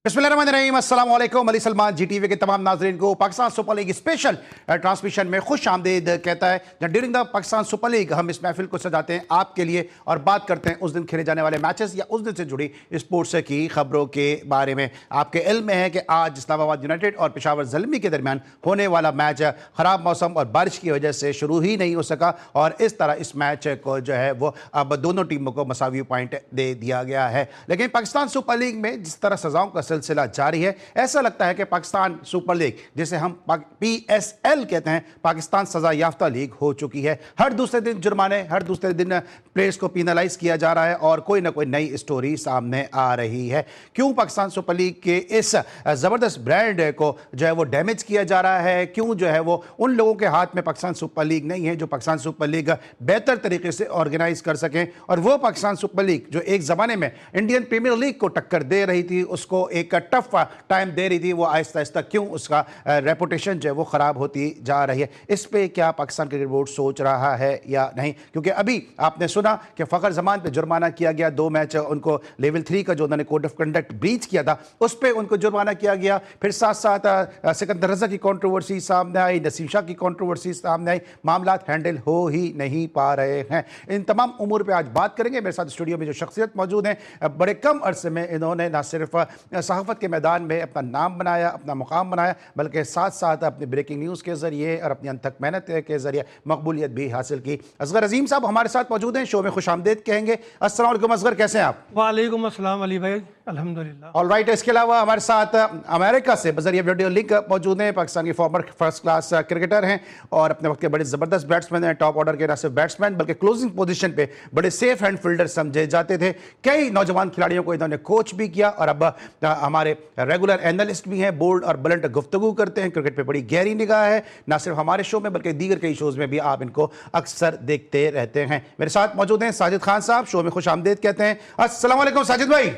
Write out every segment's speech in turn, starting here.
बिस्मिल्लाहिर्रहमानिर्रहीम, अस्सलाम वालेकुम। अली सलमान GTV के तमाम नाज़रीन को Pakistan super league special transmission में खुश आमदीद कहता है। जब during the Pakistan super league हम इस महफिल को सजाते हैं आपके लिए और बात करते हैं उस दिन खेले जाने वाले मैचेस या उस दिन से जुड़ी स्पोर्ट्स की खबरों के बारे में। आपके इल्म में है कि आज इस्लामाबाद यूनाइटेड और पेशावर ज़ल्मी के दरमियान होने वाला मैच ख़राब मौसम और बारिश की वजह से शुरू ही नहीं हो सका और इस तरह इस मैच को जो है वो अब दोनों टीमों को मसावी पॉइंट दे दिया गया है। लेकिन पाकिस्तान सुपर लीग में जिस तरह सजाओं का सिलसिला जारी है, ऐसा लगता है कि पाकिस्तान सुपर लीग, जिसे हम PSL कहते हैं, पाकिस्तान सजा याफ्ता लीग हो चुकी है। हर दूसरे दिन जुर्माने, हर दूसरे दिन प्लेयर्स को पिनलाइज किया जा रहा है और कोई ना कोई नई स्टोरी सामने आ रही है। क्यों पाकिस्तान सुपर लीग के इस ज़बरदस्त ब्रांड को जो है वो डैमेज किया जा रहा है? क्यों जो है वो उन लोगों के हाथ में पाकिस्तान सुपर लीग नहीं है जो पाकिस्तान सुपर लीग बेहतर तरीके से ऑर्गेनाइज कर सकें? और वो पाकिस्तान सुपर लीग जो एक ज़माने में इंडियन प्रीमियर लीग को टक्कर दे रही थी, उसको एक टफ टाइम दे रही थी, वो आहिस्ता आहिस्ता क्यों उसका रेपुटेशन जो है वो ख़राब होती जा रही है? इस पे क्या पाकिस्तान क्रिकेट बोर्ड सोच रहा है या नहीं? क्योंकि अभी आपने सुना कि फ़खर जमान पे जुर्माना किया गया, 2 मैच उनको लेवल 3 का जो उन्होंने कोड ऑफ कंडक्ट ब्रीच किया था उस पर उनको जुर्माना किया गया। फिर साथ साथ सिकंदर रज़ा की कंट्रोवर्सी सामने आई, नसीम शाह की कंट्रोवर्सी सामने आई, मामला हैंडल हो ही नहीं पा रहे हैं। इन तमाम उमूर पर आज बात करेंगे। मेरे साथ स्टूडियो में जो शख्सियत मौजूद हैं, बड़े कम अरसे में इन्होंने न सिर्फ सहाफ़त के मैदान में अपना नाम बनाया, अपना मुकाम बनाया, बल्कि साथ साथ अपनी ब्रेकिंग न्यूज़ के ज़रिए और अपनी अनथक मेहनत के ज़रिए मकबूलियत भी हासिल की। असगर अजीम साहब हमारे साथ मौजूद हैं, शो में खुश आमदीद कहेंगे। अस्सलाम वालेकुम असगर, कैसे हैं आप? वालेकुम अस्सलाम अली भाई, अल्हम्दुलिल्लाह। All right. इसके अलावा हमारे साथ अमेरिका से बज़रिया वीडियो लिंक मौजूद हैं, पाकिस्तान के फॉर्मर फर्स्ट क्लास क्रिकेटर हैं और अपने वक्त के बड़े ज़बरदस्त बैट्समैन हैं, टॉप ऑर्डर के न सिर्फ बैट्समैन बल्कि क्लोजिंग पोजीशन पे बड़े सेफ हैंड फील्डर समझे जाते थे। कई नौजवान खिलाड़ियों को इन्होंने कोच भी किया और अब हमारे रेगुलर एनालिस्ट भी हैं, बोल्ड और बुलंद गुफ्तगू करते हैं, क्रिकेट पे बड़ी गहरी निगाह है, ना सिर्फ हमारे शो में बल्कि दीगर कई शोज़ में भी आप इनको अक्सर देखते रहते हैं। मेरे साथ मौजूद हैं साजिद खान साहब, शो में खुश आमदीद कहते हैं। अस्सलाम वालेकुम साजिद भाई।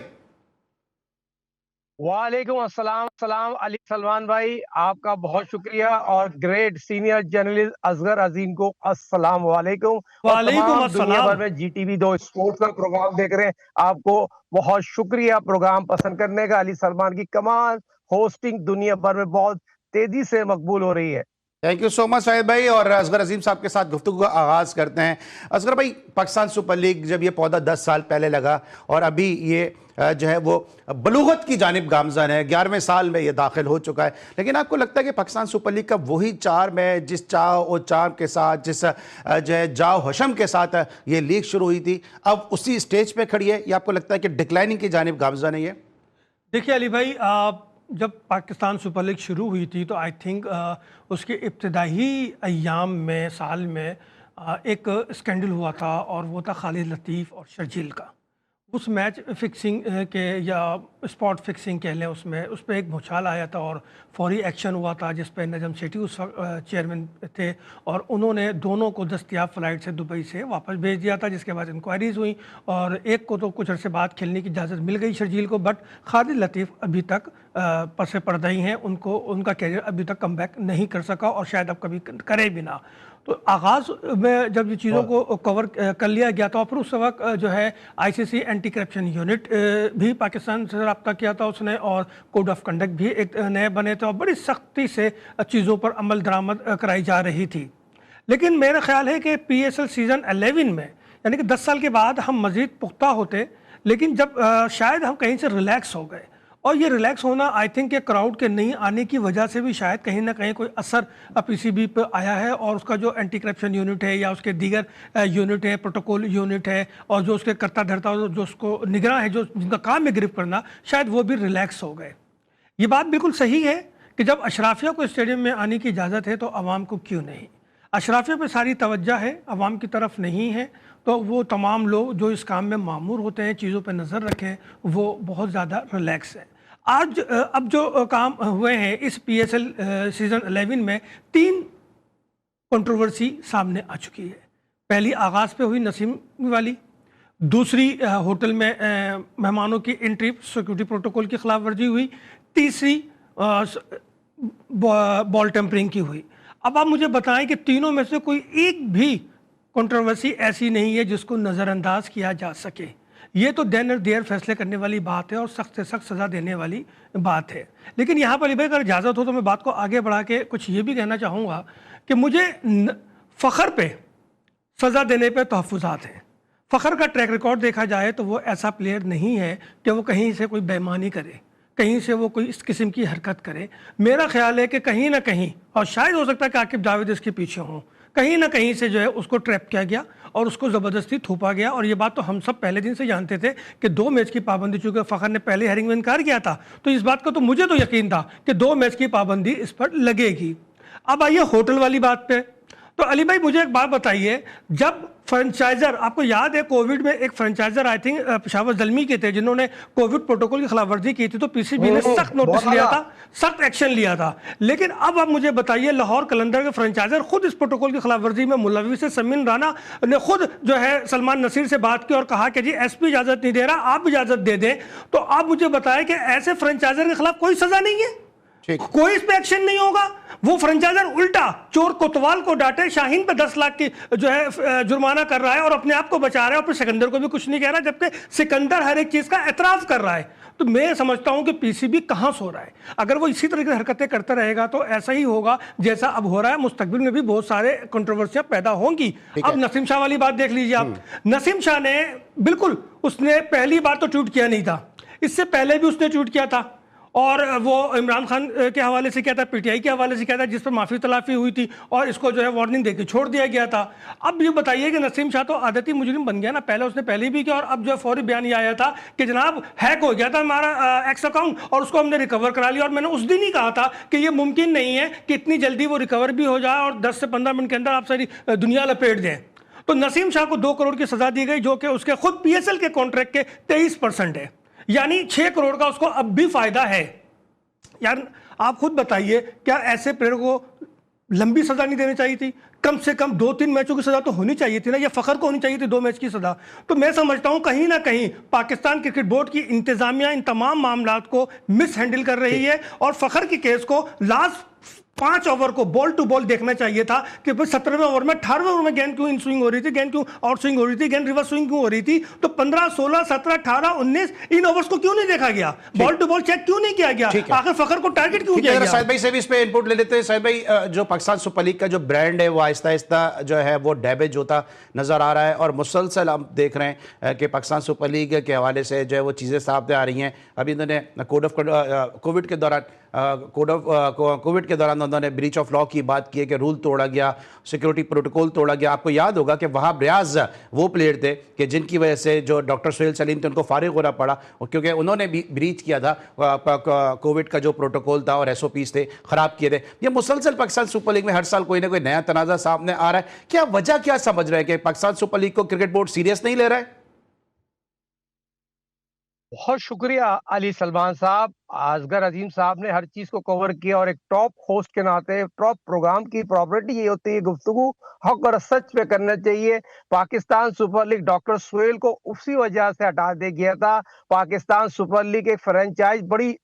वालेकुम अस्सलाम सलाम अली सलमान भाई, आपका बहुत शुक्रिया और ग्रेट सीनियर जर्नलिस्ट असगर अजीम को अस्सलाम वालेकुम। वालेकुम दुनिया भर अस्सलाम। में GTV 2 स्पोर्ट्स का प्रोग्राम देख रहे हैं, आपको बहुत शुक्रिया प्रोग्राम पसंद करने का। अली सलमान की कमाल होस्टिंग दुनिया भर में बहुत तेजी से मकबूल हो रही है। Thank you so much Shahid भाई। और असगर अजीम साहब के साथ गुफ्तगू का आगाज़ करते हैं। असगर भाई, पाकिस्तान सुपर लीग जब ये पौधा 10 साल पहले लगा और अभी ये जो है वो बलूगत की जानिब गामज़न है, 11वें साल में ये दाखिल हो चुका है, लेकिन आपको लगता है कि पाकिस्तान सुपर लीग का वही चार्म है जिस चाव और चार्म के साथ, जिस जो है जाव हशम के साथ ये लीग शुरू हुई थी, अब उसी स्टेज पे खड़ी है, या आपको लगता है कि डिक्लाइनिंग की जानिब गामज़न है ये? देखिए अली भाई, जब पाकिस्तान सुपर लीग शुरू हुई थी तो आई थिंक उसके इब्तदाई अय्याम में, साल में एक स्कैंडल हुआ था और वो था खालिद लतीफ़ और शर्जील का। उस मैच फिक्सिंग के या स्पॉट फिक्सिंग कह लें, उसमें उस पर एक भूचाल आया था और फौरी एक्शन हुआ था जिस पर नजम सेठी उस चेयरमैन थे और उन्होंने दोनों को दस्तयाब फ़्लाइट से दुबई से वापस भेज दिया था, जिसके बाद इंक्वायरीज़ हुई और एक को तो कुछ अर्से बाद खेलने की इजाज़त मिल गई शर्जील को, बट खालिद लतीफ़ अभी तक पसे पर्दा ही हैं, उनको उनका कैरियर अभी तक कम बैक नहीं कर सका और शायद अब कभी करे भी ना। तो आगाज़ में जब ये चीज़ों को कवर कर लिया गया था और फिर उस वक्त जो है ICC एंटी करप्शन यूनिट भी पाकिस्तान से रब्ता किया था उसने और कोड ऑफ कंडक्ट भी एक नए बने थे और बड़ी सख्ती से चीज़ों पर अमल दरामद कराई जा रही थी। लेकिन मेरा ख्याल है कि PSL सीज़न 11 में, यानी कि 10 साल के बाद हम मज़ीद पुख्ता होते, लेकिन जब शायद हम कहीं से रिलैक्स हो गए और ये रिलैक्स होना आई थिंक कि क्राउड के नहीं आने की वजह से भी शायद कहीं ना कहीं कोई असर PCB पर आया है और उसका जो एंटी करप्शन यूनिट है या उसके दीगर यूनिट है, प्रोटोकॉल यूनिट है और जो उसके करता धरता जो उसको निगरान है, जो जिनका काम है गिरफ्त करना, शायद वो भी रिलैक्स हो गए। ये बात बिल्कुल सही है कि जब अशराफिया को स्टेडियम में आने की इजाज़त है तो आवाम को क्यों नहीं? अशराफिया पे सारी तवज्जो है, आवाम की तरफ नहीं है, तो वो तमाम लोग जो इस काम में मामूर होते हैं, चीज़ों पे नज़र रखें, वो बहुत ज़्यादा रिलैक्स है। आज अब जो काम हुए हैं इस PSL सीज़न 11 में 3 कंट्रोवर्सी सामने आ चुकी है। पहली आगाज़ पे हुई नसीम वाली, दूसरी होटल में मेहमानों की एंट्री सिक्योरिटी प्रोटोकॉल की खिलाफ वर्जी हुई, तीसरी बॉल टेम्परिंग की हुई। अब आप मुझे बताएं कि तीनों में से कोई एक भी कंट्रोवर्सी ऐसी नहीं है जिसको नज़रअंदाज किया जा सके। ये तो देन और देर फैसले करने वाली बात है और सख्त से सख्त सज़ा देने वाली बात है। लेकिन यहाँ पर अली भाई अगर इजाज़त हो तो मैं बात को आगे बढ़ा के कुछ ये भी कहना चाहूँगा कि मुझे फ़ख्र पे सज़ा देने पे तहफ़्फ़ुज़ात हैं। फ़ख्र का ट्रैक रिकॉर्ड देखा जाए तो वो ऐसा प्लेयर नहीं है कि वो कहीं से कोई बेईमानी करे, कहीं से वो कोई इस किस्म की हरकत करे। मेरा ख्याल है कि कहीं ना कहीं, और शायद हो सकता है कि आकिब जावेद इसके पीछे हों, कहीं ना कहीं से जो है उसको ट्रैप किया गया और उसको ज़बरदस्ती थोपा गया। और ये बात तो हम सब पहले दिन से जानते थे कि 2 मैच की पाबंदी, चूँकि फ़ख्र ने पहले हेयरिंग में इनकार किया था, तो इस बात का तो मुझे तो यकीन था कि 2 मैच की पाबंदी इस पर लगेगी। अब आइए होटल वाली बात पे। तो अली भाई मुझे एक बात बताइए, जब फ्रेंचाइजर, आपको याद है कोविड में एक franchisor I think Peshawar Zalmi के थे जिन्होंने कोविड प्रोटोकॉल की खिलाफवर्जी की थी, तो पीसीबी ने सख्त नोटिस लिया था, सख्त एक्शन लिया था। लेकिन अब आप मुझे बताइए, लाहौर कलंदर के फ्रेंचाइजर खुद इस प्रोटोकॉल की खिलाफवर्जी में मुलविस है। समीन राना ने खुद जो है सलमान नसीर से बात की और कहा कि जी एसपी इजाजत नहीं दे रहा, आप इजाजत दे दें। तो आप मुझे बताएं कि ऐसे फ्रेंचाइजर के खिलाफ कोई सजा नहीं है, कोई इस पे एक्शन नहीं होगा। वो फ्रेंचाइजर उल्टा चोर कोतवाल को डांटे, शाहीन पे 10 लाख की जो है जुर्माना कर रहा है और अपने आप को बचा रहा है और फिर सिकंदर को भी कुछ नहीं कह रहा, जबकि सिकंदर हर एक चीज का एतराफ कर रहा है। तो मैं समझता हूं कि पीसीबी कहां सो रहा है। अगर वो इसी तरह की हरकतें करता रहेगा तो ऐसा ही होगा जैसा अब हो रहा है। मुस्तकबिल में भी बहुत सारे कंट्रोवर्सियां पैदा होंगी। अब नसीम शाह वाली बात देख लीजिए आप। नसीम शाह ने बिल्कुल, उसने पहली बार तो ट्वीट किया नहीं था, इससे पहले भी उसने ट्वीट किया था और वो इमरान खान के हवाले से किया था, पीटीआई के हवाले से किया था, जिस पर माफ़ी तलाफी हुई थी और इसको जो है वार्निंग देकर छोड़ दिया गया था। अब ये बताइए कि नसीम शाह तो आदती मुजरिम बन गया ना, पहले उसने पहले भी किया और अब जो है फौरी बयान ये आया था कि जनाब हैक हो गया था हमारा एक्स अकाउंट और उसको हमने रिकवर करा लिया। और मैंने उस दिन ही कहा था कि ये मुमकिन नहीं है कि इतनी जल्दी वो रिकवर भी हो जाए और 10 से 15 मिनट के अंदर आप सारी दुनिया लपेट दें। तो नसीम शाह को 2 करोड़ की सजा दी गई, जो कि उसके खुद पीएसएल के कॉन्ट्रैक्ट के 23% है, यानी 6 करोड़ का उसको अब भी फायदा है। यार आप खुद बताइए, क्या ऐसे प्लेयर को लंबी सजा नहीं देनी चाहिए थी? कम से कम 2-3 मैचों की सजा तो होनी चाहिए थी ना, या फ़ख्र को होनी चाहिए थी 2 मैच की सजा। तो मैं समझता हूं कहीं ना कहीं पाकिस्तान क्रिकेट बोर्ड की इंतजामिया इन तमाम मामलात को मिस हैंडल कर रही है और फ़ख्र की केस को लास्ट 5 ओवर को बॉल टू बॉल देखना चाहिए था कि 17वें ओवर में 18वें ओवर में गेंद क्यों इन स्विंग हो रही थी, गेंद क्यों आउट स्विंग हो रही थी, गेंद रिवर्स स्विंग क्यों हो रही थी। तो 15, 16, 17, 18, 19 इन ओवर्स को क्यों नहीं देखा गया, बॉल टू बॉल चेक क्यों नहीं किया गया, आखिर फ़ख्र को टारगेट क्यों किया गया। शाहिद भाई से भी इस पे इनपुट ले लेते हैं। शाहिद भाई, जो पाकिस्तान सुपर लीग का जो ब्रांड है वो आहिस्ता आहिस्ता जो है वो डैमेज होता नजर आ रहा है और मुसलसल हम देख रहे हैं कि पाकिस्तान सुपर लीग के हवाले से जो है वो चीज़ें सामने आ रही हैं। अभी इन्होंने कोविड के दौरान कोविड के दौरान उन्होंने ब्रीच ऑफ लॉ की बात की है कि रूल तोड़ा गया, सिक्योरिटी प्रोटोकॉल तोड़ा गया। आपको याद होगा कि वहाब रियाज वो प्लेयर थे कि जिनकी वजह से जो डॉक्टर सुहेल सलीम थे उनको फारिग होना पड़ा क्योंकि उन्होंने भी ब्रीच किया था कोविड का जो प्रोटोकॉल था और एसओपीज थे ख़राब किए थे। ये मुसलसल पाकिस्तान सुपर लीग में हर साल कोई ना कोई नया तनाज़ा सामने आ रहा है। क्या वजह क्या समझ रहे हैं कि पाकिस्तान सुपर लीग को क्रिकेट बोर्ड सीरियस नहीं ले रहा है? बहुत शुक्रिया अली सलमान साहब, असगर अजीम साहब ने हर चीज को कवर किया और एक टॉप होस्ट के नाते टॉप प्रोग्राम की प्रॉपर्टी ये होती है गुफ्तगू हक और सच पे करना चाहिए। Pakistan super league doctor Suhail को उसी वजह से हटा दिया गया था। पाकिस्तान सुपर लीग एक फ्रेंचाइज बड़ी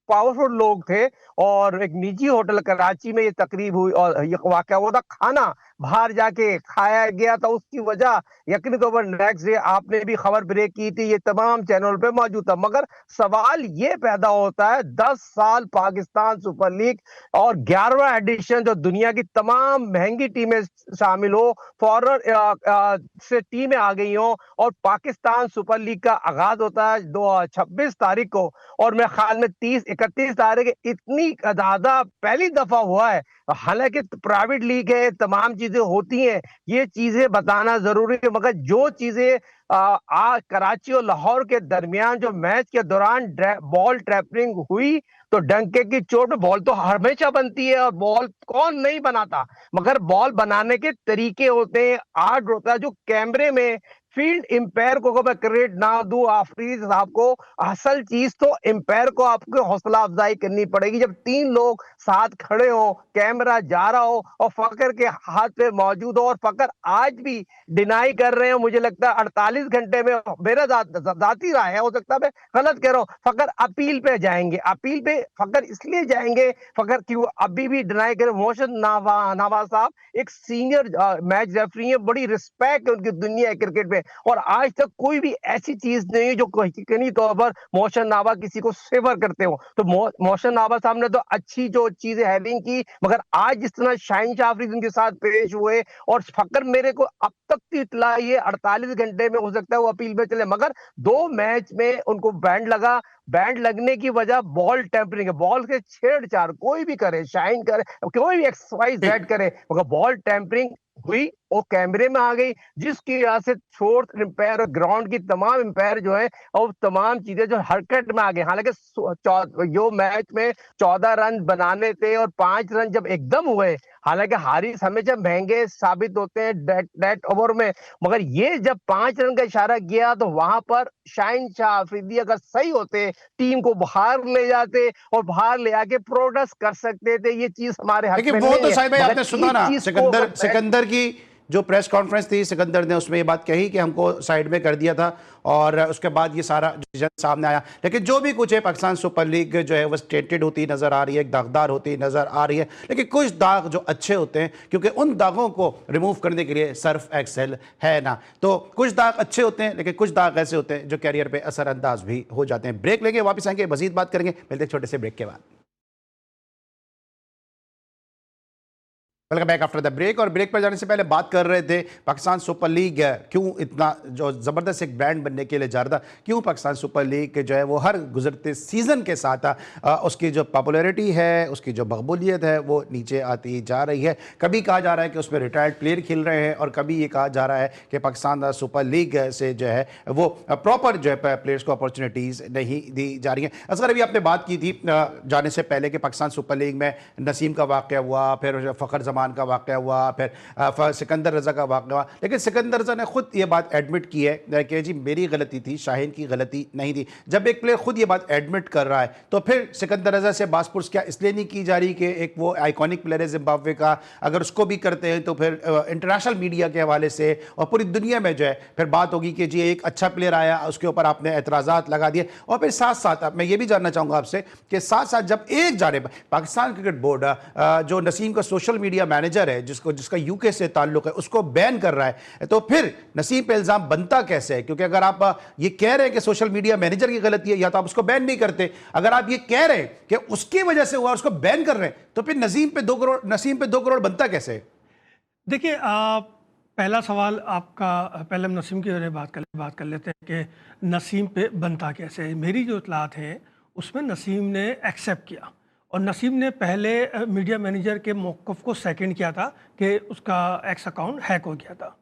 पावरफुल लोग थे और एक निजी होटल कराची में ये तकरीब हुई और ये वाकया हुआ था, खाना बाहर जाके खाया गया था। उसकी वजह यकीनी तौर पर नेक्स्ट डे आपने भी खबर ब्रेक की थी, ये तमाम चैनल पे मौजूद था। मगर सवाल ये पैदा होता है 10 साल पाकिस्तान सुपर लीग और 11वां एडिशन जो दुनिया की तमाम महंगी टीमें शामिल हो, फॉरन से टीमें आ गई हो और पाकिस्तान सुपर लीग का आगाज होता है 26 तारीख को और मेरे ख्याल में 30-31 तारीख इतनी ज्यादा पहली दफा हुआ है। हालांकि प्राइवेट लीग है, तमाम चीजें होती हैं, ये चीजें बताना जरूरी है। मगर जो चीजें कराची और लाहौर के दरमियान जो मैच के दौरान बॉल ट्रैपिंग हुई तो डंके की चोट में बॉल तो हमेशा बनती है और बॉल कौन नहीं बनाता, मगर बॉल बनाने के तरीके होते हैं, आर्ट होता है। जो कैमरे में फील्ड एम्पायर को मैं क्रेडिट ना दूं आफरीद साहब को, असल चीज तो एम्पायर को आपको हौसला अफजाई करनी पड़ेगी। जब 3 लोग साथ खड़े हो, कैमरा जा रहा हो और फकर के हाथ पे मौजूद हो और फकर आज भी डिनाई कर रहे हो, मुझे लगता है 48 घंटे में, मेरा जाती राय है, हो सकता है मैं गलत कह रहा हूं, फकर अपील पे जाएंगे। अपील पे फकर इसलिए जाएंगे, फकर क्यों अभी भी डिनाई करे। मोहसिन नवाज साहब एक सीनियर मैच रेफरी है, बड़ी रिस्पेक्ट है उनकी दुनिया क्रिकेट में, और आज तक कोई भी ऐसी चीज नहीं है जो यकीनी तौर पर मोहसिन नवाज किसी को फेवर करते हो। तो मोहसिन नवाज साहब ने तो अच्छी जो चीजें हैविंग की, मगर आज जिस तरह शाहीन शाह अफरीदी उनके साथ पेश हुए, और फकर मेरे को अब तक की इत्तला ये 48 घंटे में हो सकता है वो अपील में चले, मगर 2 मैच में उनको बैंड लगा। बैंड लगने की वजह बॉल टेम्परिंग है, बॉल के छेड़छाड़ कोई भी करे, शाइन करे, कोई भी XYZ करे, मगर बॉल टेम्परिंग हुई, वो कैमरे में आ गई, जिसकी वजह से फोर्थ एम्पायर और ग्राउंड की तमाम एम्पायर जो है और तमाम चीजें जो हरकत में आ गई। हालांकि जो मैच में 14 रन बनाने थे और 5 रन जब एकदम हुए, हालांकि हारिस हमेशा महंगे साबित होते हैं डेट ओवर में, मगर ये जब 5 रन का इशारा किया तो वहां पर शाहीन शाह अफरीदी अगर सही होते, टीम को बाहर ले जाते और बाहर ले आके प्रोटेस्ट कर सकते थे। ये चीज हमारे हाथ में वो नहीं तो है। शाहिद भाई आपने सुना ना, सिकंदर की जो प्रेस कॉन्फ्रेंस थी, सिकंदर ने उसमें ये बात कही कि हमको साइड में कर दिया था और उसके बाद ये सारा डिसीजन सामने आया। लेकिन जो भी कुछ है, पाकिस्तान सुपर लीग जो है वो स्टेटेड होती नजर आ रही है, दागदार होती नजर आ रही है, लेकिन कुछ दाग जो अच्छे होते हैं, क्योंकि उन दागों को रिमूव करने के लिए सर्फ एक्सेल है ना। तो कुछ दाग अच्छे होते हैं, लेकिन कुछ दाग ऐसे होते हैं जो कैरियर पे असरअंदाज भी हो जाते हैं। ब्रेक लेंगे, वापस आएंगे, मजीद बात करेंगे। मिलते हैं छोटे से ब्रेक के बाद। Welcome back after the break. और ब्रेक पर जाने से पहले बात कर रहे थे पाकिस्तान सुपर लीग क्यों इतना जो ज़बरदस्त एक ब्रांड बनने के लिए जा रहा था, क्यों पाकिस्तान सुपर लीग जो है वो हर गुजरते सीज़न के साथ उसकी जो पॉपुलैरिटी है, उसकी जो मकबूलियत है वो नीचे आती जा रही है। कभी कहा जा रहा है कि उसमें रिटायर्ड प्लेयर खेल रहे हैं और कभी ये कहा जा रहा है कि पाकिस्तान सुपर लीग से जो है वो प्रॉपर जो है प्लेयर्स को अपॉर्चुनिटीज़ नहीं दी जा रही हैं। असगर अभी आपने बात की थी जाने से पहले कि पाकिस्तान सुपर लीग में नसीम का वाक़या हुआ, फिर फ़खर का वाक़या हुआ, फिर सिकंदर रज़ा का वाक़या हुआ, लेकिन सिकंदर रज़ा ने खुद ये बात एडमिट की है कि जी मेरी गलती थी, शाहीन की गलती नहीं थी। जब एक प्लेयर खुद ये बात एडमिट कर रहा है तो फिर सिकंदर रज़ा से बासपुर्स क्या इसलिए नहीं की जा रही कि एक वो आइकॉनिक प्लेयर है जिम्बाब्वे का, अगर उसको भी करते हैं तो फिर इंटरनेशनल मीडिया के हवाले से और पूरी दुनिया में जो है फिर बात होगी कि जी एक अच्छा प्लेयर आया, उसके ऊपर आपने एतराज़ात लगा दिए। और फिर साथ साथ मैं ये भी जानना चाहूँगा आपसे कि साथ साथ जब एक जानिब पाकिस्तान क्रिकेट बोर्ड जो नसीम का सोशल मीडिया मैनेजर है, जिसका यूके से ताल्लुक है, उसको बैन कर रहा है, तो फिर नसीम पे इल्जाम बनता कैसे है? क्योंकि अगर आप ये कह रहे हैं कि सोशल मीडिया मैनेजर की गलती है, या तो आप उसको बैन नहीं करते। अगर आप ये कह रहे हैं कि उसकी वजह से हुआ, उसको बैन कर रहे हैं, तो फिर नसीम पे 2 करोड़ बनता कैसे? देखिए, पहला सवाल आपका, पहले हम नसीम की वजह बात कर लेते हैं कि नसीम पे बनता कैसे। मेरी जो इतलात है उसमें नसीम ने एक्सेप्ट किया और नसीम ने पहले मीडिया मैनेजर के मौक़िफ़ को सेकंड किया था कि उसका एक्स अकाउंट हैक हो गया था।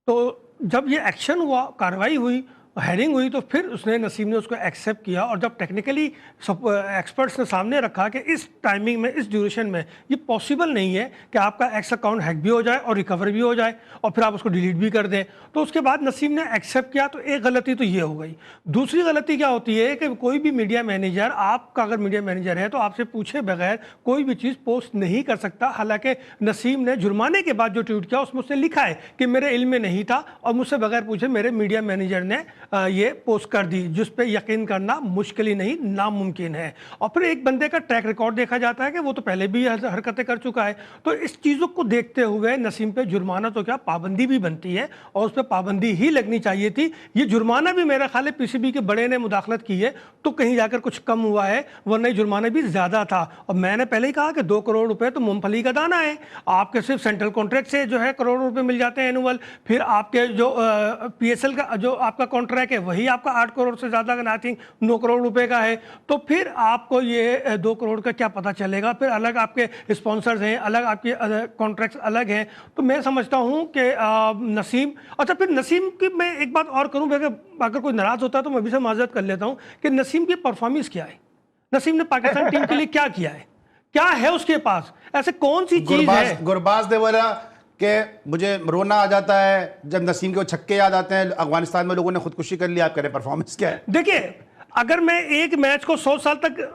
तो जब ये एक्शन हुआ, कार्रवाई हुई, हेयरिंग हुई, तो फिर उसने नसीम ने उसको एक्सेप्ट किया। और जब टेक्निकली एक्सपर्ट्स ने सामने रखा कि इस टाइमिंग में, इस ड्यूरेशन में ये पॉसिबल नहीं है कि आपका एक्स अकाउंट हैक भी हो जाए और रिकवर भी हो जाए और फिर आप उसको डिलीट भी कर दें, तो उसके बाद नसीम ने एक्सेप्ट किया। तो एक गलती तो ये हो गई। दूसरी गलती क्या होती है कि कोई भी मीडिया मैनेजर, आपका अगर मीडिया मैनेजर है तो आपसे पूछे बगैर कोई भी चीज़ पोस्ट नहीं कर सकता। हालांकि नसीम ने जुर्माने के बाद जो ट्वीट किया उसमें उसने लिखा है कि मेरे इल्म में नहीं था और मुझसे बगैर पूछे मेरे मीडिया मैनेजर ने ये पोस्ट कर दी, जिस पे यकीन करना मुश्किल ही नहीं नामुमकिन है। और फिर एक बंदे का ट्रैक रिकॉर्ड देखा जाता है कि वो तो पहले भी हरकतें कर चुका है। तो इस चीज़ों को देखते हुए नसीम पे जुर्माना तो क्या, पाबंदी भी बनती है और उस पर पाबंदी ही लगनी चाहिए थी। ये जुर्माना भी मेरा ख्याल है पीसीबी के बड़े ने मुदाखलत की है तो कहीं जाकर कुछ कम हुआ है, वरना जुर्माना भी ज़्यादा था। और मैंने पहले ही कहा कि 2 करोड़ रुपए तो मूंगफली का दाना है। आपके सिर्फ सेंट्रल कॉन्ट्रैक्ट से जो है करोड़ रुपए मिल जाते हैं एनुअल, फिर आपके जो PSL का जो आपका कॉन्ट्रैक्ट है वही आपका 8 करोड़ से ज़्यादा का, आई थिंक 9 करोड़ रुपए का है। तो फिर आपको ये 2 करोड़ का क्या पता चलेगा? फिर अलग आपके स्पॉन्सर्स हैं, अलग आपके कॉन्ट्रैक्ट्स अलग हैं। तो मैं समझता हूँ कि नसीम, अच्छा फिर नसीम की मैं एक बात और करूँ, अगर कोई नाराज़ होता है तो मैं भी से माजरत कर लेता हूँ कि नसीम की परफॉर्मेंस क्या है, नसीम ने पाकिस्तान टीम के लिए क्या किया है, क्या है उसके पास, ऐसे कौन सी चीज़ है? गुरबाज ने बोला कि मुझे रोना आ जाता है जब नसीम के वो छक्के याद आते हैं, अफगानिस्तान में लोगों ने खुदकुशी कर ली, आप करें परफॉर्मेंस क्या है? देखिए, अगर मैं एक मैच को 100 साल तक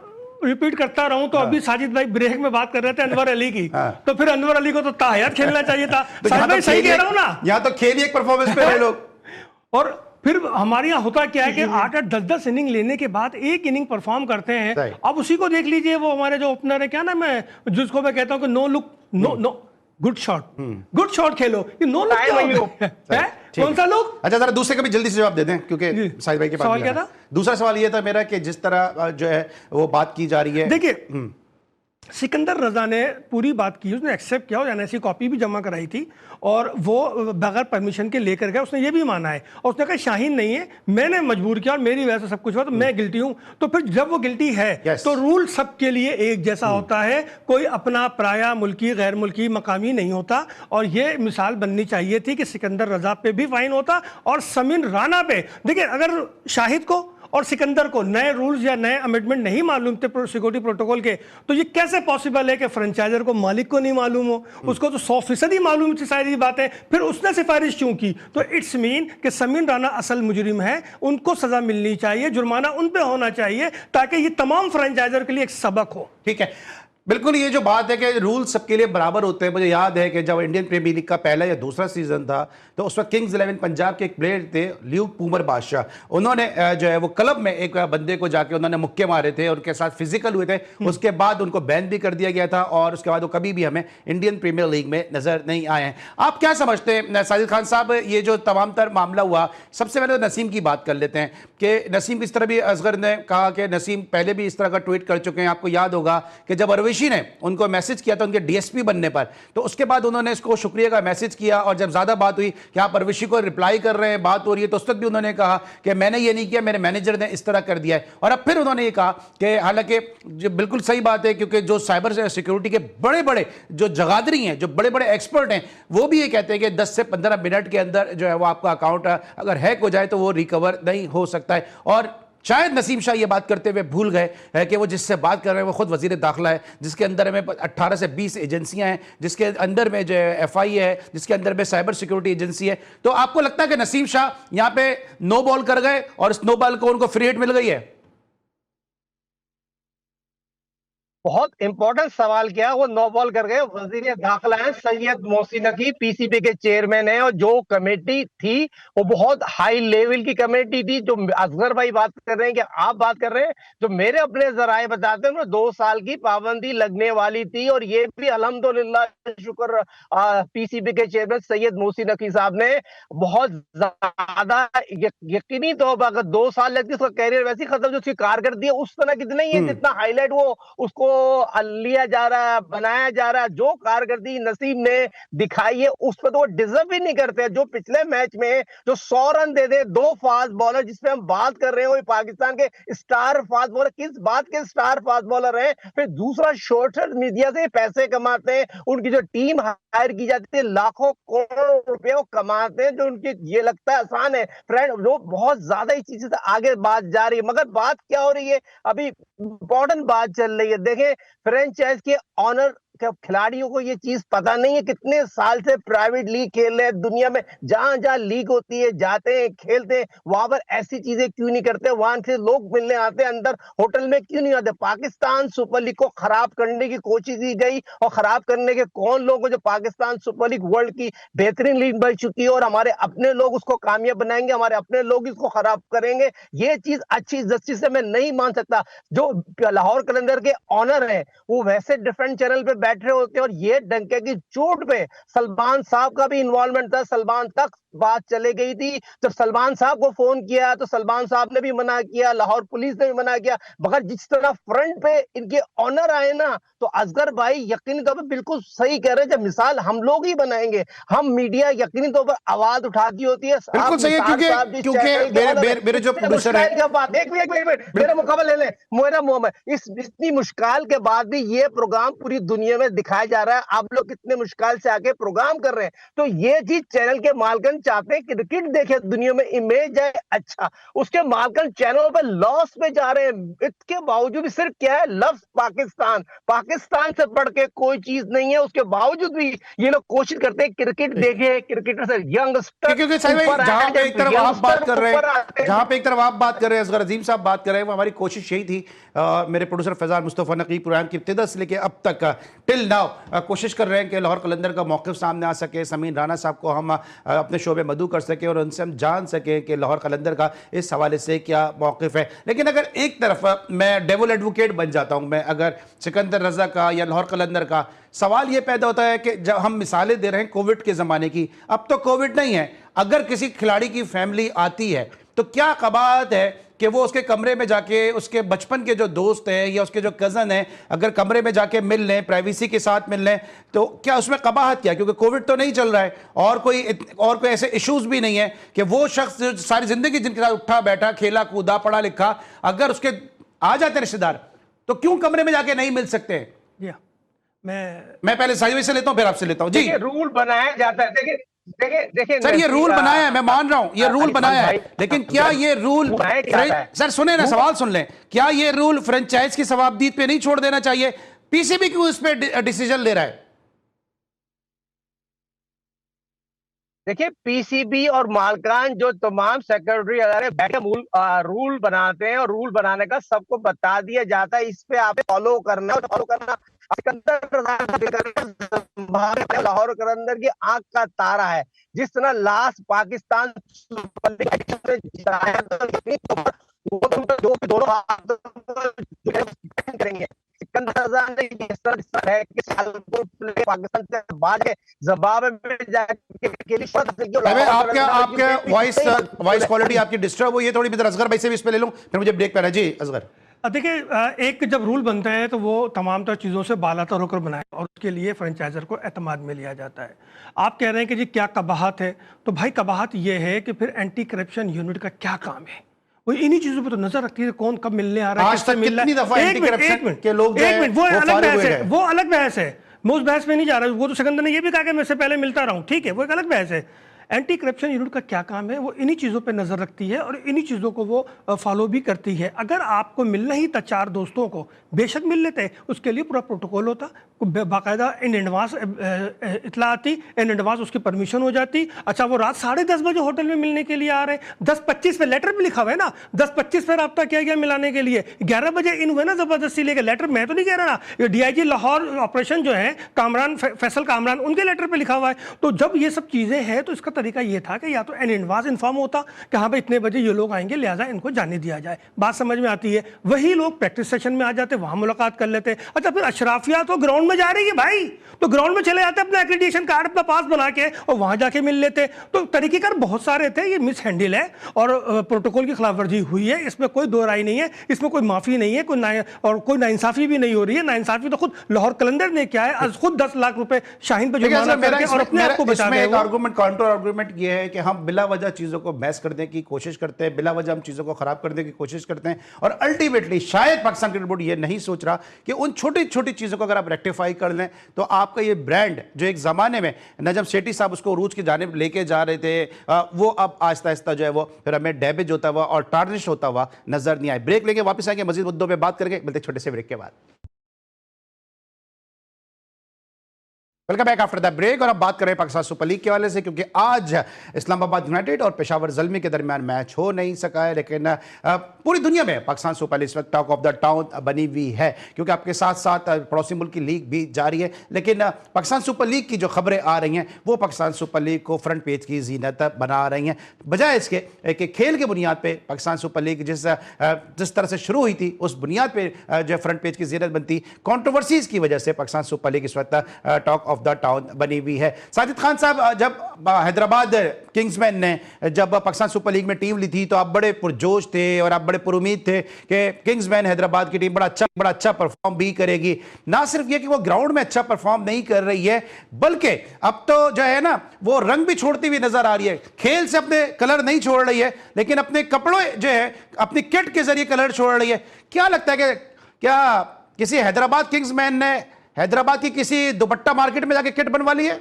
रिपीट करता रहूं तो अभी साजिद भाई ब्रेक में बात कर रहे थे अनवर अली की, तो फिर अनवर अली को तो ताहियात खेलना चाहिए था। साजिद भाई सही कह रहा हूं ना? यहाँ तो खेल एक परफॉर्मेंस पे है लोग। और फिर हमारे यहाँ होता क्या है कि 8-8, 10-10 इनिंग लेने के बाद एक इनिंग परफॉर्म करते हैं। अब उसी को देख लीजिए, वो हमारे जो ओपनर है, क्या नाम है, जिसको मैं कहता हूँ कि no look no good shot खेलो, ये नो लुक है, कौन सा लोग? अच्छा जरा दूसरे का भी जल्दी से जवाब दे दें क्योंकि साहिद भाई के पास सवाल भी क्या आ रहा था? है। दूसरा सवाल ये था मेरा कि जिस तरह जो है वो बात की जा रही है, देखिए, सिकंदर रजा ने पूरी बात की, उसने एक्सेप्ट किया और एनएससी कॉपी भी जमा कराई थी और वो बगैर परमिशन के लेकर गया। उसने ये भी माना है और उसने कहा शाहीन नहीं है, मैंने मजबूर किया और मेरी वजह से सब कुछ हुआ, तो मैं गिल्टी हूं। तो फिर जब वो गिल्टी है तो रूल सबके लिए एक जैसा होता है, कोई अपना पराया, मुल्की, गैर मुल्की, मकामी नहीं होता। और ये मिसाल बननी चाहिए थी कि सिकंदर रजा पे भी फाइन होता और समीन राना पे। देखिए, अगर शाहिद को और सिकंदर को नए रूल्स या नए अमेंडमेंट नहीं मालूम थे सिक्योरिटी प्रोटोकॉल के, तो ये कैसे पॉसिबल है कि फ्रेंचाइजर को, मालिक को नहीं मालूम हो? उसको तो 100% मालूम थी सारी बातें, फिर उसने सिफारिश क्यों की? तो इट्स मीन कि समीन राना असल मुजरिम है, उनको सजा मिलनी चाहिए, जुर्माना उन पे होना चाहिए, ताकि ये तमाम फ्रेंचाइजर के लिए एक सबक हो। ठीक है, बिल्कुल ये जो बात है कि रूल सबके लिए बराबर होते हैं। मुझे याद है कि जब इंडियन प्रीमियर लीग का पहला या दूसरा सीजन था तो उस वक्त किंग्स 11 पंजाब के एक प्लेयर थे ल्यूक पूमर बादशाह, उन्होंने जो है वो क्लब में एक बंदे को जाके उन्होंने मुक्के मारे थे, उनके साथ फिजिकल हुए थे। उसके बाद उनको बैन भी कर दिया गया था और उसके बाद वो कभी भी हमें इंडियन प्रीमियर लीग में नजर नहीं आए हैं। आप क्या समझते हैं साजिद खान साहब, ये जो तमाम तर मामला हुआ, सबसे पहले तो नसीम की बात कर लेते हैं कि नसीम इस तरह भी, असगर ने कहा कि नसीम पहले भी इस तरह का ट्वीट कर चुके हैं। आपको याद होगा कि जब अरवेशी ने उनको मैसेज किया था उनके डीएसपी बनने पर, तो उसके बाद उन्होंने इसको शुक्रिया का मैसेज किया और जब ज्यादा बात हुई कि आप अरवेशी को रिप्लाई कर रहे हैं, बात हो रही है, तो उस वक्त भी उन्होंने कहा कि मैंने ये नहीं किया, मेरे मैनेजर ने इस तरह कर दिया है। और अब फिर उन्होंने ये कहा कि हालांकि जो बिल्कुल सही बात है, क्योंकि जो साइबर सिक्योरिटी के बड़े बड़े जो जगादरी हैं, जो बड़े बड़े एक्सपर्ट हैं, वो भी ये कहते हैं कि 10 से 15 मिनट के अंदर जो है वो आपका अकाउंट अगर हैक हो जाए तो वो रिकवर नहीं हो सकता है। और शायद नसीम शाह ये बात करते हुए भूल गए है कि वो जिससे बात कर रहे हैं वो खुद वजीर दाखिला है, जिसके अंदर में 18 से 20 एजेंसियां हैं, जिसके अंदर में जो है एफआई है, जिसके अंदर में साइबर सिक्योरिटी एजेंसी है। तो आपको लगता है कि नसीम शाह यहां पे नो बॉल कर गए और इस नो बॉल को उनको फ्री हिट मिल गई है? बहुत इंपॉर्टेंट सवाल किया, वो नो बॉल कर गए। वजीर दाखिला है सैयद मोहसिन नकवी, पीसीबी के चेयरमैन है, और जो कमेटी थी वो बहुत हाई लेवल की कमेटी थी। जो असगर भाई बात कर रहे हैं कि आप बात कर रहे हैं, जो मेरे अपने जराए बताते हैं, 2 साल की पाबंदी लगने वाली थी और ये भी अल्हम्दुलिल्लाह शुक्र पीसीबी के चेयरमैन सैयद मोहसिन नकवी साहब ने बहुत ज्यादा यकीनी तौर पर, अगर 2 साल लगती उसका कैरियर वैसे ही खत्म, जो उसकी कारकर्दगी उस तरह की नहीं है जितना हाईलाइट वो उसको लिया जा रहा है, बनाया जा रहा है। जो कारकर्दगी नसीम ने दिखाई है उस पर तो वो डिजर्व ही नहीं करते। जो पिछले मैच में जो 100 रन दे दे 2 फास्ट बॉलर, जिसपे हम बात कर रहे हैं, वो पाकिस्तान के स्टार फास्ट बॉलर, किस बात के स्टार फास्ट बॉलर हैं? फिर दूसरा सोशल मीडिया से पैसे कमाते हैं, उनकी जो टीम हायर की जाती है लाखों करोड़ों रुपए वो कमाते हैं, जो उनकी ये लगता है आसान है फ्रेंड, वो बहुत ज्यादा इस चीज से आगे बात जा रही है। मगर बात क्या हो रही है, अभी इंपॉर्टेंट बात चल रही है। देखें, फ्रेंचाइज के ऑनर खिलाड़ियों को ये चीज पता नहीं है, कितने साल से प्राइवेट लीग खेल रहे हैं दुनिया में, जहां जहां लीग होती है जाते हैं, खेलते हैं, वहां पर ऐसी चीजें क्यों नहीं करते? वहां से लोग मिलने आते हैं, अंदर होटल में क्यों नहीं आते? पाकिस्तान सुपर लीग को खराब करने की कोशिश की गई, और खराब करने के कौन लोग? जो पाकिस्तान सुपर लीग वर्ल्ड की बेहतरीन लीग बन चुकी है और हमारे अपने लोग उसको कामयाब बनाएंगे, हमारे अपने लोग इसको खराब करेंगे। ये चीज अच्छी जस्टिस से मैं नहीं मान सकता। जो लाहौर कलंदर के ऑनर है वो वैसे डिफरेंट चैनल पे बैठ रहे होते हैं, और ये डंके की चोट पे सलमान साहब का भी इन्वॉल्वमेंट था। सलमान तक बात चले गई थी, जब सलमान साहब को फोन किया तो सलमान साहब ने भी मना किया, लाहौर पुलिस ने भी मना किया। मगर जिस तरह फ्रंट पे इनके ऑनर आए ना, तो असगर भाई यकीनी तौर पर बिल्कुल सही कह रहे हैं। जब मिसाल हम लोग ही बनाएंगे, हम मीडिया यकीनी तौर पर आवाज उठाती होती है, बिल्कुल सही है, क्योंकि मेरे जो प्रोड्यूसर है, एक मेरा मुकाबला ले ले, मेरा मुंह इस इतनी मुश्किल के बाद भी ये प्रोग्राम पूरी दुनिया में दिखाया जा रहा है। आप लोग कितने मुश्किल से आके प्रोग्राम कर रहे हैं, तो ये चीज चैनल के मालकन चाहते हैं क्रिकेट देखे दुनिया में, इमेज जाए अच्छा, उसके मालकन चैनलों पर लॉस में जा रहे हैं। इसके बावजूद भी सिर्फ क्या है, लफ्ज पाकिस्तान, पाकिस्तान से बढ़ के कोई चीज नहीं है। उसके बावजूद भी ये लोग कोशिश करते हैं क्रिकेट देखे, क्रिकेटर से यंगस्टर, क्योंकि जहां पे एक तरफ आप बात कर रहे हैं, जहां पे एक तरफ आप बात कर रहे हैं, असगर अजीम साहब बात कर रहे हैं, वो हमारी कोशिश यही थी, मेरे प्रोड्यूसर फैजान मुस्तफा नकीब प्रोग्राम की इब्तिदा से लेकर अब तक टिल नाउ कोशिश कर रहे हैं कि लाहौर कलंदर का मौक़िफ़ सामने आ सके, समीन राना साहब को हम अपने शोबे मदू कर सके और उनसे हम जान सकें कि लाहौर कलंदर का इस हवाले से क्या मौक़िफ़ है। लेकिन अगर एक तरफ मैं डेविल एडवोकेट बन जाता हूं, मैं अगर सिकंदर रजा का या लाहौर कलंदर का, सवाल यह पैदा होता है कि जब हम मिसालें दे रहे हैं कोविड के ज़माने की, अब तो कोविड नहीं है, अगर किसी खिलाड़ी की फैमिली आती है तो क्या कबाहत है कि वो उसके कमरे में जाके उसके बचपन के जो दोस्त हैं या उसके जो कजन हैं अगर कमरे में जाके मिल लें, प्राइवेसी के साथ मिल लें, तो क्या उसमें कबाहत क्या? क्योंकि कोविड तो नहीं चल रहा है और कोई ऐसे इश्यूज भी नहीं है कि वो शख्स जो सारी जिंदगी जिनके साथ उठा बैठा, खेला कूदा, पढ़ा लिखा, अगर उसके आ जाते रिश्तेदार तो क्यों कमरे में जाके नहीं मिल सकते? मैं पहले साइड से लेता हूं, फिर आपसे लेता हूं जी। रूल बनाया जाता है, देखिए देखिए देखिए सर, ये रूल बनाया है, मैं मान रहा हूं ये रूल बनाया है, लेकिन क्या ये रूल सर सुने ना, सवाल सुन लें, क्या ये रूल फ्रेंचाइज की सवाबदीद पे नहीं छोड़ देना चाहिए? पीसीबी क्यों इस पे डिसीजन ले रहा है? देखिए, पीसीबी और मालकान जो तमाम सेक्रेटरी अदारे बैठे रूल बनाते हैं और रूल बनाने का सबको बता दिया जाता है, इस पे आप फॉलो करना है, फॉलो करना। लाहौर कलंदर की आंख का तारा है, जिस तरह लास्ट पाकिस्तान दोनों हाथ करेंगे। पाकिस्तान से बाद में जाके आपके वॉइस क्वालिटी आपकी डिस्टर्ब हुई है थोड़ी। मैं असगर भाई से भी इस पे ले लूं, फिर मुझे ब्रेक पे जी असगर। देखिए, एक जब रूल बनता है तो वो तमाम तर चीज़ों से बालातर होकर बनाए और उसके लिए फ्रेंचाइजर को एतमाद में लिया जाता है। आप कह रहे हैं कि जी क्या कबाहत है, तो भाई कबाहत ये है कि फिर एंटी करप्शन यूनिट का क्या काम है? वो इन्हीं चीजों पर तो नजर रखती है, कौन कब मिलने आ रहा है, किससे मिल रहा है। एक मिनट, वो अलग बहस है, वो अलग बहस है, मैं उस बहस में नहीं जा रहा। वो तो सिकंदर ने ये भी कहा कि मैं इससे पहले मिलता रहा हूं, ठीक है, वो एक अलग बहस है। एंटी करप्शन यूनिट का क्या काम है? वो इन्हीं चीज़ों पे नज़र रखती है और इन्हीं चीज़ों को वो फॉलो भी करती है। अगर आपको मिलना ही था चार दोस्तों को, बेशक मिल लेते, उसके लिए पूरा प्रोटोकॉल होता, बाकायदा इन एडवांस इतला आती, इन एडवांस उसकी परमिशन हो जाती। अच्छा, वो रात 10:30 बजे होटल में मिलने के लिए आ रहे हैं, 10:25 पे लेटर भी लिखा हुआ है ना, 10:25 पे रब्ता किया गया मिलाने के लिए, 11 बजे इन हुए ना जबरदस्ती लेके। लेटर मैं तो नहीं कह रहा ना, ये डीआईजी लाहौर ऑपरेशन जो है कामरान, फैसल कामरान, उनके लेटर पे लिखा हुआ है। तो जब ये सब चीज़ें हैं तो इसका तरीका ये था कि या तो इन एडवांस इन्फॉर्म होता कि हाँ भाई इतने बजे ये लोग आएंगे, लिहाजा इनको जाने दिया जाए, बात समझ में आती है। वही लोग प्रैक्टिस सेशन में आ जाते, वहां मुलाकात कर लेते। अच्छा, फिर अशराफिया तो ग्राउंड में जा रही है भाई, तो ग्राउंड में चले जाते अपना एक्रेडिटेशन कार्ड अपना पास बना के और वहां जाके मिल लेते। तो तरीकेकार बहुत सारे थे, ये मिस हैंडल है और प्रोटोकॉल की खिलाफवर्जी हुई है, इसमें कोई दो राय नहीं है, इसमें कोई माफी नहीं है, कोई नाइंसाफी भी नहीं हो रही है। नाइंसाफी तो खुद लाहौर कलंदर ने क्या है, खुद 10 लाख रुपए शाहीन पे जुर्माना करके और अपने आप को बचा रहे हैं। काउंटर आर्गुमेंट ये है कि हम बिला वजह चीजों को बहस करने की कोशिश करते हैं, बिला वजह हम चीजों को खराब करने की कोशिश करते हैं, और अल्टीमेटली शायद पाकिस्तान क्रिकेट बोर्ड ये नहीं सोच रहा कि उन छोटी छोटी चीजों को अगर आप रेक्टिफाई कर लें तो आपका ये ब्रांड जो एक जमाने में नजम सेठी साहब उसको उरूज की जानिब लेके जा रहे थे, वो अब आहिस्ता आहिस्ता जो है वो फिर हमें डैमेज होता हुआ और टार्निश होता हुआ नजर नहीं आए। ब्रेक लेके वापस आएंगे, मजीद मुद्दों पर बात करके, मिलते छोटे से ब्रेक के बाद। Welcome back after the break. और अब बात करें पाकिस्तान सुपर लीग के वाले से, क्योंकि आज इस्लामाबाद यूनाइटेड और पेशावर ज़ल्मी के दरमियान मैच हो नहीं सका है, लेकिन पूरी दुनिया में पाकिस्तान सुपर लीग इस वक्त टॉक ऑफ द टाउन बनी हुई है, क्योंकि आपके साथ साथ पड़ोसी मुल्क की लीग भी जारी है। लेकिन पाकिस्तान सुपर लीग की जो खबरें आ रही हैं वो पाकिस्तान सुपर लीग को फ्रंट पेज की जीनत बना रही हैं, बजाय इसके कि खेल की बुनियाद पर पाकिस्तान सुपर लीग जिस तरह से शुरू हुई थी उस बुनियाद पर जो फ्रंट पेज की जीनत बनती। कॉन्ट्रोवर्सीज की वजह से पाकिस्तान सुपर लीग इस वक्त टॉक द टाउन बनी हुई है। साजिद खान साहब, जब हैदराबाद किंग्समैन ने जब पाकिस्तान सुपर लीग में टीम ली थी तो आप बड़े पुरजोश थे और आप बड़े पुरुमीद थे कि किंग्समैन हैदराबाद की टीम बड़ा अच्छा परफॉर्म भी करेगी। ना सिर्फ ये कि वो ग्राउंड में अच्छा परफॉर्म नहीं कर रही है, बल्कि अब तो जो है ना वो रंग भी छोड़ती हुई नजर आ रही है। खेल से अपने कलर नहीं छोड़ रही है, लेकिन अपने कपड़ों जो है अपनी किट के जरिए कलर छोड़ रही है। क्या लगता है कि क्या किसी हैदराबाद किंग्समैन ने हैदराबाद की किसी दुपट्टा मार्केट में जाके किट बनवा ली है?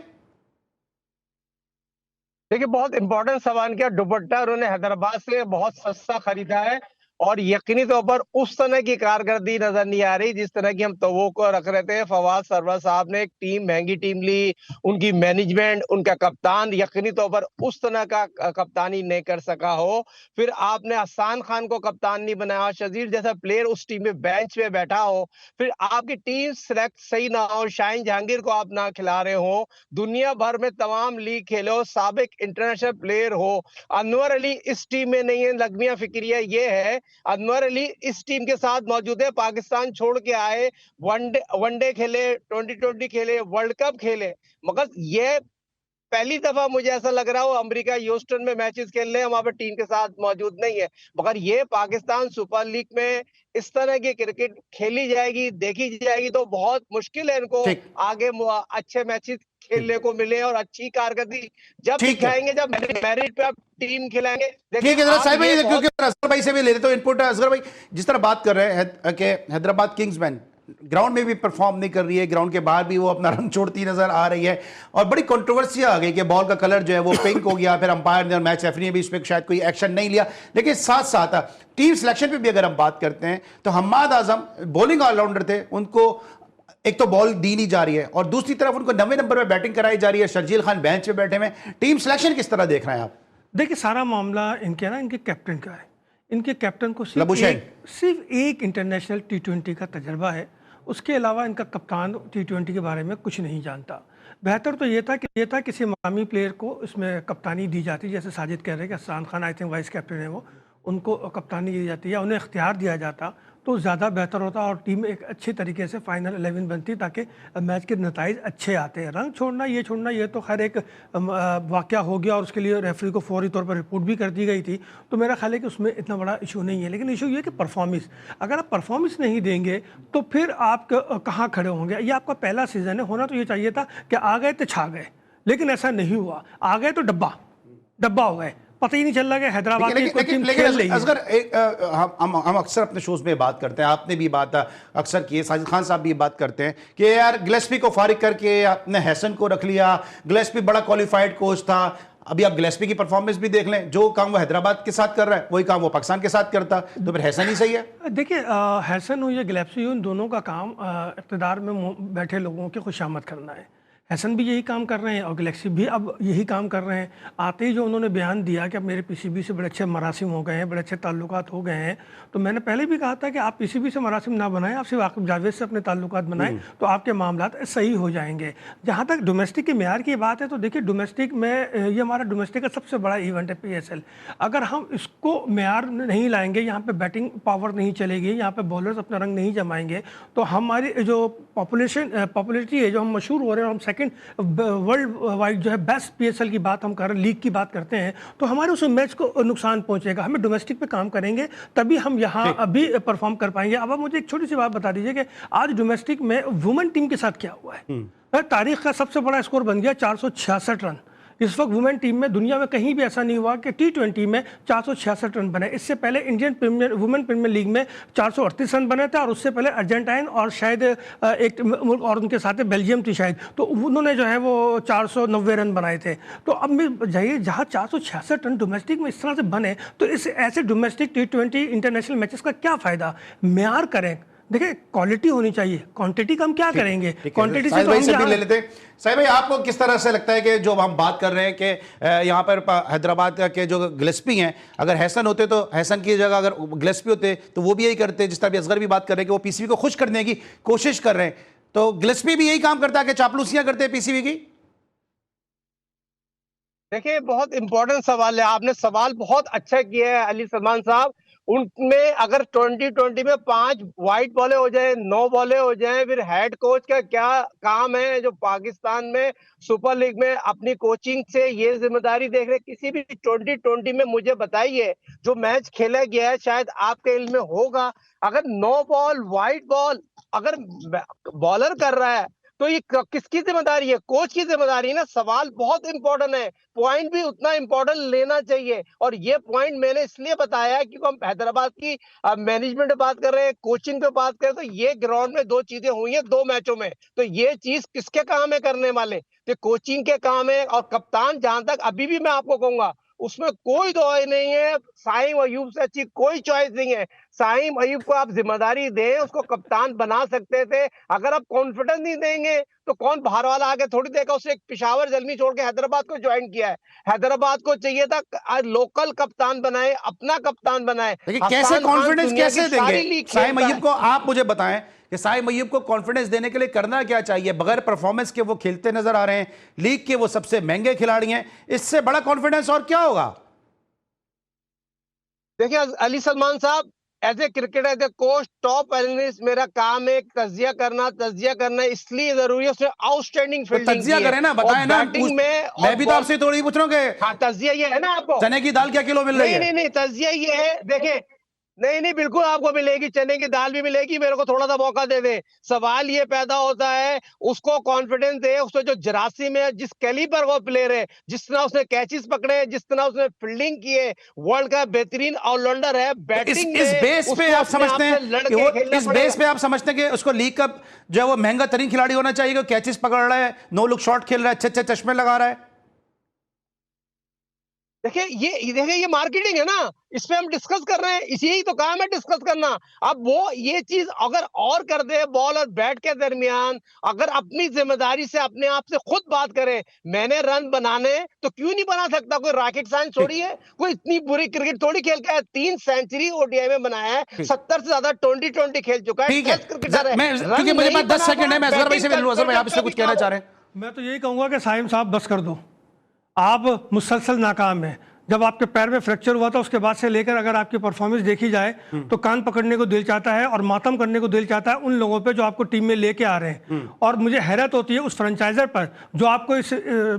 देखिए, बहुत इंपॉर्टेंट सवाल किया। दुपट्टा उन्होंने हैदराबाद से बहुत सस्ता खरीदा है और यकीनी तौर पर उस तरह की कारकर्दगी नजर नहीं आ रही जिस तरह की हम तवक्को रख रहे थे। फवाद सरवर साहब ने एक महंगी टीम ली, उनकी मैनेजमेंट, उनका कप्तान यकीनी तौर पर उस तरह का कप्तानी नहीं कर सका हो। फिर आपने हसन खान को कप्तान नहीं बनाया, शजीर जैसा प्लेयर उस टीम में बेंच पे बैठा हो, फिर आपकी टीम सेलेक्ट सही ना हो, शाहीन जहांगीर को आप ना खिला रहे हो, दुनिया भर में तमाम लीग खेले हो, साबिक इंटरनेशनल प्लेयर हो। अनवर अली इस टीम में नहीं है, लगमिया फिक्रिया ये है। अनवर अली इस टीम के साथ मौजूद है, पाकिस्तान छोड़ के आए, वनडे खेले, 2020 खेले, वर्ल्ड कप खेले, मगर ये पहली दफा मुझे ऐसा लग रहा हो अमेरिका ह्यूस्टन में मैचेस खेल रहे हैं, वहां पे टीम के साथ मौजूद नहीं है। मगर ये पाकिस्तान सुपर लीग में इस तरह की क्रिकेट खेली जाएगी, देखी जाएगी, तो बहुत मुश्किल है इनको ठीक आगे अच्छे मैचेस खेलने को मिले और अच्छी कारकर्दगी जब ठीक है दिखाएंगे, जब मेरिट पे आप टीम खिलाएंगे। देखिए ठीक है जरा आप साहिब ये भाई, बहुत क्योंकि असगर भाई से भी ले लेते हो इनपुट। असगर भाई, जिस तरह बात कर रहे हैं कि हैदराबाद किंग्समैन ग्राउंड में भी परफॉर्म नहीं कर रही है, ग्राउंड के बाहर भी वो अपना रंग छोड़ती नजर आ रही है, और बड़ी कंट्रोवर्सियां आ गई कि बॉल का कलर जो है वो पिंक हो गया, फिर अंपायर ने और मैच रेफरी ने भी इस पर शायद कोई एक्शन नहीं लिया। लेकिन साथ साथ टीम सिलेक्शन पे भी अगर हम बात करते हैं तो हम्माद आजम बॉलिंग ऑलराउंडर थे, उनको एक तो बॉल दी नहीं जा रही है और दूसरी तरफ उनको 90 नंबर पे बैटिंग कराई जा रही है, शर्जील खान बेंच पे बैठे हुए। टीम सिलेक्शन किस तरह देख रहे हैं आप? देखिए, सारा मामला इनके कैप्टन का है। इनके कैप्टन को लबुशैन। सिर्फ एक इंटरनेशनल T20 का तजर्बा है, उसके अलावा इनका कप्तान T20 के बारे में कुछ नहीं जानता। बेहतर तो ये था किसी मकामी प्लेयर को इसमें कप्तानी दी जाती, जैसे साजिद कह रहे हैं कि Hasan Khan I think vice captain है, वो उनको कप्तानी दी जाती है, उन्हें इख्तियार दिया जाता तो ज़्यादा बेहतर होता और टीम एक अच्छे तरीके से फाइनल 11 बनती, ताकि मैच के नताइज अच्छे आते हैं। रंग छोड़ना ये तो खैर एक वाक़या हो गया और उसके लिए रेफरी को फौरी तौर पर रिपोर्ट भी कर दी गई थी, तो मेरा ख्याल है कि उसमें इतना बड़ा इशू नहीं है। लेकिन इशू ये कि परफॉर्मेंस, अगर आप परफॉर्मेंस नहीं देंगे तो फिर आप कहाँ खड़े होंगे? ये आपका पहला सीज़न है, होना तो ये चाहिए था कि आ गए तो छा गए, लेकिन ऐसा नहीं हुआ। आ गए तो डब्बा हो गए, पता ही नहीं चल रहा कि हैदराबाद की कोई टीम खेल रही है। असगर हम अक्सर अपने शोज में बात करते हैं, आपने भी बात अक्सर की है, साजिद खान साहब भी बात करते हैं कि यार गिलेस्पी को फारिग करके आपने हैसन को रख लिया, गिलेस्पी बड़ा क्वालिफाइड कोच था। अभी आप गिलेस्पी की परफॉर्मेंस भी देख लें, जो काम वो हैदराबाद के साथ कर रहा है वही काम वो पाकिस्तान के साथ करता, तो फिर हैसन ही सही है। देखिए, हैसन हो या गिलेस्पी हो, इन दोनों का काम इक़्तिदार में बैठे लोगों की खुशामद करना है। हैसन भी यही काम कर रहे हैं और गिलेस्पी भी अब यही काम कर रहे हैं। आते ही जो उन्होंने बयान दिया कि अब मेरे पीसीबी से बड़े अच्छे मरासिम हो गए हैं, बड़े अच्छे ताल्लुकात हो गए हैं, तो मैंने पहले भी कहा था कि आप पीसीबी से मरासिम ना बनाएं, आप सिर्फ आकिब जावेद से अपने ताल्लुकात बनाएं, तो आपके मामला सही हो जाएंगे। जहाँ तक डोमेस्टिक के मेयार की बात है, तो देखिए डोमेस्टिक में ये हमारा डोमेस्टिक का सबसे बड़ा इवेंट है PSL। अगर हम इसको मेयार नहीं लाएंगे, यहाँ पर बैटिंग पावर नहीं चलेगी, यहाँ पर बॉलर्स अपना रंग नहीं जमाएंगे, तो हमारी जो पॉपुलरिटी है, जो हम मशहूर हो रहे हैं, हम सेकेंड वर्ल्ड वाइड जो है बेस्ट PSL की बात हम कर रहे हैं, लीग की बात करते हैं, तो हमारे उस मैच को नुकसान पहुंचेगा। हमें डोमेस्टिक पे काम करेंगे तभी हम यहाँ अभी परफॉर्म कर पाएंगे। अब आप मुझे एक छोटी सी बात बता दीजिए कि आज डोमेस्टिक में वुमेन टीम के साथ क्या हुआ है। तारीख का सबसे बड़ा स्कोर बन गया 466 रन। इस वक्त वुमेन टीम में दुनिया में कहीं भी ऐसा नहीं हुआ कि T20 में 466 रन बने। इससे पहले इंडियन वुमेन प्रीमियर लीग में 438 रन बने थे और उससे पहले अर्जेंटाइन और शायद एक मुल्क और उनके साथ बेल्जियम थी शायद, तो उन्होंने जो है वो 490 रन बनाए थे। तो अब मैं जाइए, जहाँ 466 रन डोमेस्टिक में इस तरह से बने, तो इस ऐसे डोमेस्टिक T20 इंटरनेशनल मैचेस का क्या फ़ायदा? म्यार करें। देखिए, क्वालिटी होनी चाहिए, क्वांटिटी का हम क्या करेंगे? क्वांटिटी से तो हम भी ले लेते हैं। साहिब भाई, आपको किस तरह से लगता है कि जो हम बात कर रहे हैं कि यहाँ पर हैदराबाद के जो गिलेस्पी हैं, अगर हैसन होते तो हैसन की जगह अगर गिलेस्पी होते तो वो भी यही करते, जिस तरह भी असगर भी बात कर रहे हैं कि वो पीसीबी को खुश करने की कोशिश कर रहे हैं, तो गिलेस्पी भी यही काम करता है कि चापलूसियां करते हैं पीसीबी की? देखिए, बहुत इंपॉर्टेंट सवाल है, आपने सवाल बहुत अच्छा किया है अली सलमान साहब। उनमें अगर 2020 में 5 वाइट बॉलें हो जाए, 9 बॉलें हो जाए, फिर हेड कोच का क्या काम है जो पाकिस्तान में सुपर लीग में अपनी कोचिंग से ये जिम्मेदारी देख रहे? किसी भी 2020 में मुझे बताइए जो मैच खेला गया है, शायद आपके इल्म में होगा, अगर 9 बॉल वाइट बॉल अगर बॉलर कर रहा है तो ये किसकी जिम्मेदारी है? कोच की जिम्मेदारी है ना। सवाल बहुत इंपॉर्टेंट है, पॉइंट भी उतना इंपॉर्टेंट लेना चाहिए। और ये पॉइंट मैंने इसलिए बताया है क्योंकि हम हैदराबाद की मैनेजमेंट पे बात कर रहे हैं, कोचिंग पे बात कर रहे हैं, तो ये ग्राउंड में 2 चीजें हुई हैं 2 मैचों में, तो ये चीज किसके काम है करने वाले? तो कोचिंग के काम है। और कप्तान, जहां तक अभी भी मैं आपको कहूंगा, उसमें कोई दो नहीं है, साइम अयूब से अच्छी कोई चॉइस नहीं है। साइम अयूब को आप जिम्मेदारी दें, उसको कप्तान बना सकते थे। अगर आप कॉन्फिडेंस नहीं देंगे तो कौन बाहर वाला आगे थोड़ी देगा। उसने एक पिशावर जलमी छोड़ के हैदराबाद को ज्वाइन किया है। हैदराबाद को चाहिए था लोकल कप्तान बनाए, अपना कप्तान बनाए। कैसे कॉन्फिडेंस कैसे देंगे साइम अयूब को? आप मुझे बताएं कि साइम अयूब को कॉन्फिडेंस देने के लिए करना क्या चाहिए? बगैर परफॉर्मेंस के वो खेलते नजर आ रहे हैं, लीग के वो सबसे महंगे खिलाड़ी हैं, इससे बड़ा कॉन्फिडेंस और क्या होगा? देखिए अली सलमान साहब, as a cricketer, as a coach, top analyst, मेरा काम है तजिया करना इसलिए जरूरी है। उसने आउटस्टैंडिंग तो फील्डिंग तजिया करें ना, बताएं ना। बैटिंग में मैं भी तो आपसे थोड़ी पूछ रहा हूँ कि हाँ, तजिया ये है ना आपको, चने की दाल क्या किलो मिल रही है? नहीं, तजिया ये है, देखें, नहीं, बिल्कुल आपको मिलेगी, चने की दाल भी मिलेगी, मेरे को थोड़ा सा मौका दे दे। सवाल ये पैदा होता है, उसको कॉन्फिडेंस दे, उसको जो जरासीम है, जिस कैलिबर वो प्लेयर है, जिस तरह उसने कैचेस पकड़े, जिस तरह उसने फील्डिंग की है, वर्ल्ड का बेहतरीन ऑलराउंडर है। बैटिंग इस बेस पे आप समझते हैं कि वो इस बेस पे आप समझते हैं कि उसको लीग का जो है वो महंगा तरीन खिलाड़ी होना चाहिए, कैचेस पकड़ रहा है, नो लुक शॉट खेल रहा है, अच्छे चश्मे लगा रहा है? देखिए ये मार्केटिंग है ना, इस पे हम डिस्कस कर रहे हैं, इसी तो काम है डिस्कस करना। अब वो ये चीज अगर और कर दे बॉल और बैट के दरमियान, अगर अपनी जिम्मेदारी से अपने आप से खुद बात करे, मैंने रन बनाने, तो क्यों नहीं बना सकता? कोई रॉकेट साइंस थोड़ी है, कोई इतनी बुरी क्रिकेट थोड़ी खेल के 3 सेंचुरी ओडीआई में बनाया है, 70 से ज्यादा 20 खेल चुका है, ठीक है, टेस्ट क्रिकेटर है। क्योंकि मुझे पास 10 सेकंड है, मैं असगर भाई से मिलूं। असगर भाई आप इसमें कुछ कहना चाह रहे हैं? मैं तो यही कहूंगा कि साइम साहब बस कर दो, आप मुसलसल नाकाम है। जब आपके पैर में फ्रैक्चर हुआ था उसके बाद से लेकर अगर आपकी परफॉर्मेंस देखी जाए तो कान पकड़ने को दिल चाहता है और मातम करने को दिल चाहता है उन लोगों पे जो आपको टीम में लेके आ रहे हैं। और मुझे हैरत होती है उस फ्रेंचाइजर पर जो आपको इस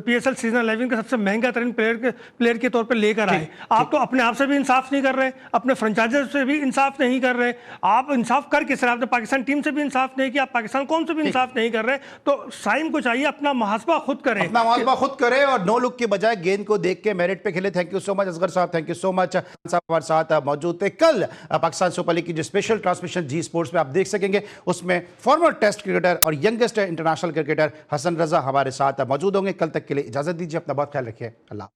पीएसएल सीजन 11 के सबसे महंगा तरीन प्लेयर के तौर पे लेकर आए। आप तो अपने आप से भी इंसाफ नहीं कर रहे, अपने फ्रेंचाइजर से भी इंसाफ नहीं कर रहे। आप इंसाफ कर किस रहे? आपने पाकिस्तान टीम से भी इंसाफ नहीं किया, आप पाकिस्तान कौम से भी इंसाफ नहीं कर रहे। तो साइम को चाहिए अपना मुहासबा खुद करे, अपना मुहासबा खुद करे और नो लुक के बजाय गेंद को देख के मेरिट पे खेले। Thank you so much Asghar साहब, थैंक यू सो मच। साहब हमारे साथ मौजूद थे। कल पाकिस्तान सुपर लीग की जो स्पेशल ट्रांसमिशन जी स्पोर्ट्स पे आप देख सकेंगे, उसमें फॉर्मर टेस्ट क्रिकेटर और youngest international cricketer Hasan Raza हमारे साथ मौजूद होंगे। कल तक के लिए इजाजत दीजिए, अपना बहुत ख्याल रखिए। अल्लाह।